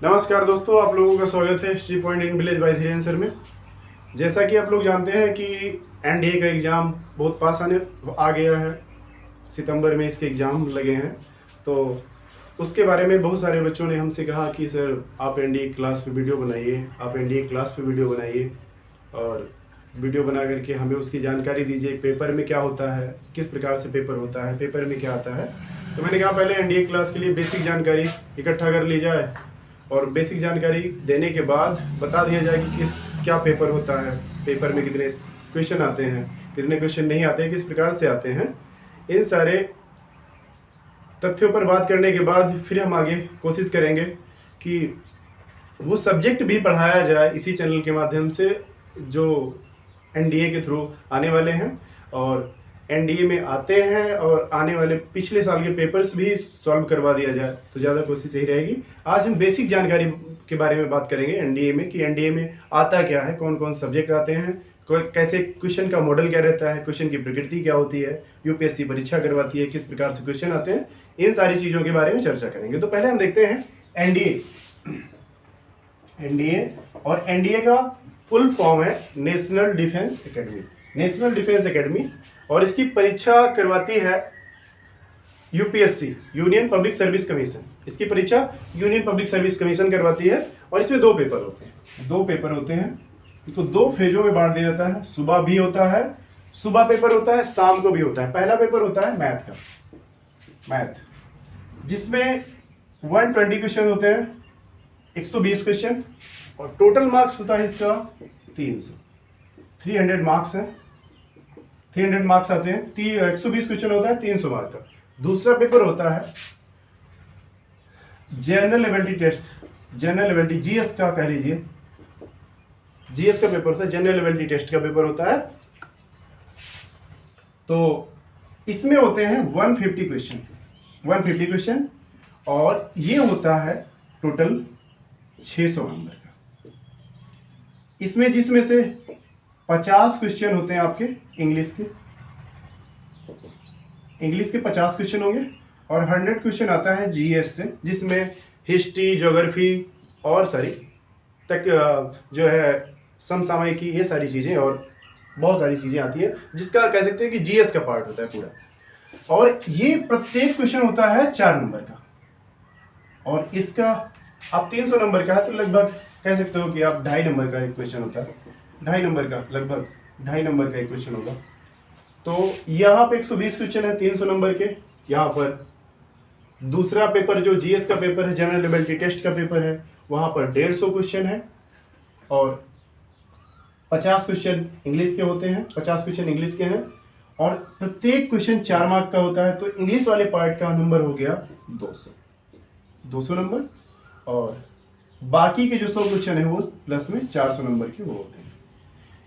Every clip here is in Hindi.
नमस्कार दोस्तों, आप लोगों का स्वागत है history point in village bye Dhirendra sir में। जैसा कि आप लोग जानते हैं कि एनडीए का एग्ज़ाम बहुत पास आ गया है। सितंबर में इसके एग्ज़ाम लगे हैं, तो उसके बारे में बहुत सारे बच्चों ने हमसे कहा कि सर आप एनडीए क्लास पे वीडियो बनाइए, आप एनडीए क्लास पे वीडियो बनाइए और वीडियो बना करके हमें उसकी जानकारी दीजिए। पेपर में क्या होता है, किस प्रकार से पेपर होता है, पेपर में क्या आता है। तो मैंने कहा पहले एनडीए क्लास के लिए बेसिक जानकारी इकट्ठा कर ली जाए और बेसिक जानकारी देने के बाद बता दिया जाए कि क्या पेपर होता है, पेपर में कितने क्वेश्चन आते हैं, कितने क्वेश्चन नहीं आते हैं, किस प्रकार से आते हैं। इन सारे तथ्यों पर बात करने के बाद फिर हम आगे कोशिश करेंगे कि वो सब्जेक्ट भी पढ़ाया जाए इसी चैनल के माध्यम से जो एनडीए के थ्रू आने वाले हैं और एनडीए में आते हैं, और आने वाले पिछले साल के पेपर्स भी सॉल्व करवा दिया जाए तो ज़्यादा कोशिश यही रहेगी। आज हम बेसिक जानकारी के बारे में बात करेंगे एनडीए में, कि एनडीए में आता क्या है, कौन कौन सब्जेक्ट आते हैं, कैसे क्वेश्चन का मॉडल क्या रहता है, क्वेश्चन की प्रकृति क्या होती है, यूपीएससी परीक्षा करवाती है, किस प्रकार से क्वेश्चन आते हैं, इन सारी चीज़ों के बारे में चर्चा करेंगे। तो पहले हम देखते हैं एनडीए और एनडीए का फुल फॉर्म है national defence academy. National defence academy, और इसकी परीक्षा करवाती है UPSC, union public service commission. इसकी परीक्षा यूनियन पब्लिक सर्विस कमीशन करवाती है और इसमें दो पेपर होते हैं। तो दो फेजों में बांट दिया जाता है। सुबह भी होता है, सुबह पेपर होता है, शाम को भी होता है। पहला पेपर होता है मैथ, जिसमें 120 क्वेश्चन होते हैं, 120 क्वेश्चन, और टोटल मार्क्स होता है इसका 300 मार्क्स है। 300 मार्क्स आते हैं। 120 क्वेश्चन होता है, 300 मार्क का। दूसरा पेपर होता है general ability test, general ability GS का कह लीजिए, जीएस का पेपर होता है, जनरल एबिलिटी टेस्ट का पेपर होता है। तो इसमें होते हैं 150 क्वेश्चन, और ये होता है टोटल 600 नंबर का। इसमें जिसमें से 50 क्वेश्चन होते हैं आपके इंग्लिश के 50 क्वेश्चन होंगे, और 100 क्वेश्चन आता है जीएस से, जिसमें हिस्ट्री, ज्योग्राफी और सारी तक जो है समसामयिकी, ये सारी चीज़ें और बहुत सारी चीज़ें आती है, जिसका कह सकते हैं कि जीएस का पार्ट होता है पूरा। और ये प्रत्येक क्वेश्चन होता है 4 नंबर का, और इसका आप 300 नंबर का है तो लगभग कह सकते हो कि आप 2.5 नंबर का एक क्वेश्चन होता है, 2.5 नंबर का, लगभग 2.5 नंबर का एक क्वेश्चन होगा। तो यहाँ पे 120 क्वेश्चन है 300 नंबर के। यहाँ पर दूसरा पेपर जो जीएस का पेपर है, जनरल एबिलिटी टेस्ट का पेपर है, वहाँ पर 150 क्वेश्चन है और 50 क्वेश्चन इंग्लिश के होते हैं, 50 क्वेश्चन इंग्लिश के हैं, और प्रत्येक क्वेश्चन 4 मार्क का होता है। तो इंग्लिश वाले पार्ट का नंबर हो गया 200 नंबर, और बाकी के जो 100 क्वेश्चन है वो प्लस में 400 नंबर के वो होते हैं।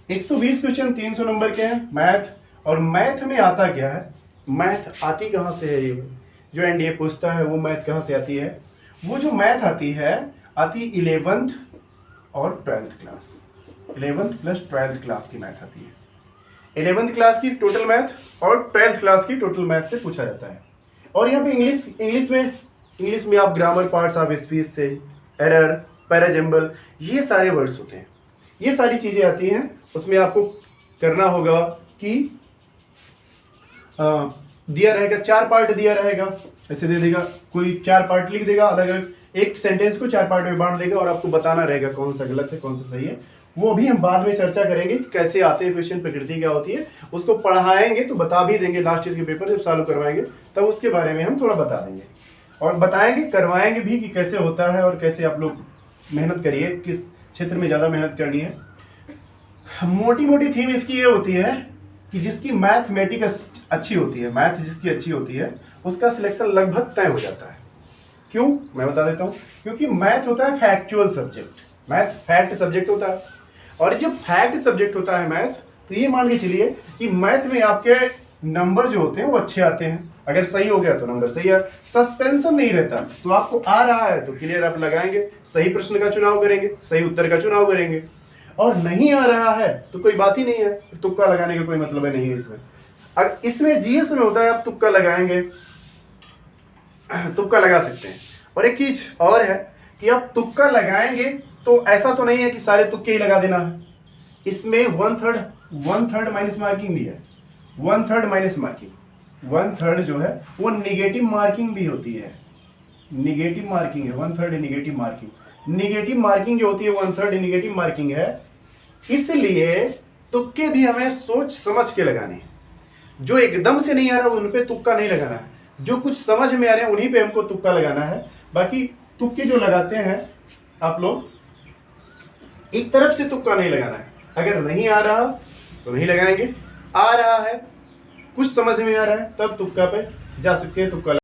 120 क्वेश्चन 300 नंबर के हैं मैथ। और मैथ में आता क्या है, मैथ आती कहाँ से है, ये जो एनडीए पूछता है वो मैथ कहाँ से आती है। वो जो मैथ आती है, आती 11th और 12th class, 11th plus 12th class की मैथ आती है। 11th क्लास की टोटल मैथ और 12th क्लास की टोटल मैथ से पूछा जाता है। और यहाँ पे इंग्लिश में आप ग्रामर, पार्ट्स ऑफ स्पीच से, एरर, पैराजम्बल, ये सारे वर्ड्स होते हैं, ये सारी चीज़ें आती हैं। उसमें आपको करना होगा कि दिया रहेगा 4 पार्ट दिया रहेगा, ऐसे दे देगा, कोई 4 पार्ट लिख देगा, अलग अलग एक सेंटेंस को 4 पार्ट में बांट देगा, और आपको बताना रहेगा कौन सा गलत है, कौन सा सही है। वो भी हम बाद में चर्चा करेंगे कि कैसे आते हैं क्वेश्चन, प्रकृति क्या होती है, उसको पढ़ाएंगे तो बता भी देंगे। लास्ट ईयर के पेपर जब चालू करवाएंगे तब उसके बारे में हम थोड़ा बता देंगे, और बताएंगे, करवाएंगे भी कि कैसे होता है और कैसे आप लोग मेहनत करिए, किस क्षेत्र में ज़्यादा मेहनत करनी है। मोटी थीम इसकी ये होती है कि जिसकी मैथमेटिक्स अच्छी होती है, मैथ जिसकी अच्छी होती है, उसका सिलेक्शन लगभग तय हो जाता है। क्यों, मैं बता देता हूँ। क्योंकि मैथ होता है factual subject, math fact subject होता है, और जब फैक्ट सब्जेक्ट होता है मैथ, तो ये मान के चलिए कि मैथ में आपके नंबर जो होते हैं वो अच्छे आते हैं। अगर सही हो गया तो नंबर सही है, सस्पेंशन नहीं रहता। तो आपको आ रहा है तो क्लियर आप लगाएंगे, सही प्रश्न का चुनाव करेंगे, सही उत्तर का चुनाव करेंगे, और नहीं आ रहा है तो कोई बात ही नहीं है, तुक्का लगाने का कोई मतलब है नहीं है इसमें। अगर इसमें जीएस में होता है आप तुक्का लगाएंगे, तुक्का लगा सकते हैं। और एक चीज और है कि आप तुक्का लगाएंगे तो ऐसा तो नहीं है कि सारे तुक्के ही लगा देना है। इसमें वन थर्ड माइनस मार्किंग भी है। One third minus marking, one third जो है वो निगेटिव मार्किंग भी होती है। निगेटिव मार्किंग है, one third negative marking. Negative marking जो होती है वन थर्ड निगेटिव मार्किंग है। इसलिए तुक्के भी हमें सोच समझ के लगाने हैं। जो एकदम से नहीं आ रहा उन पे तुक्का नहीं लगाना है, जो कुछ समझ में आ रहे हैं उन्हीं पे हमको तुक्का लगाना है। बाकी तुक्के जो लगाते हैं आप लोग, एक तरफ से तुक्का नहीं लगाना है। अगर नहीं आ रहा तो नहीं लगाएंगे, आ रहा है कुछ समझ में आ रहा है तब तुक्का पे जा सकते हैं, तुक्का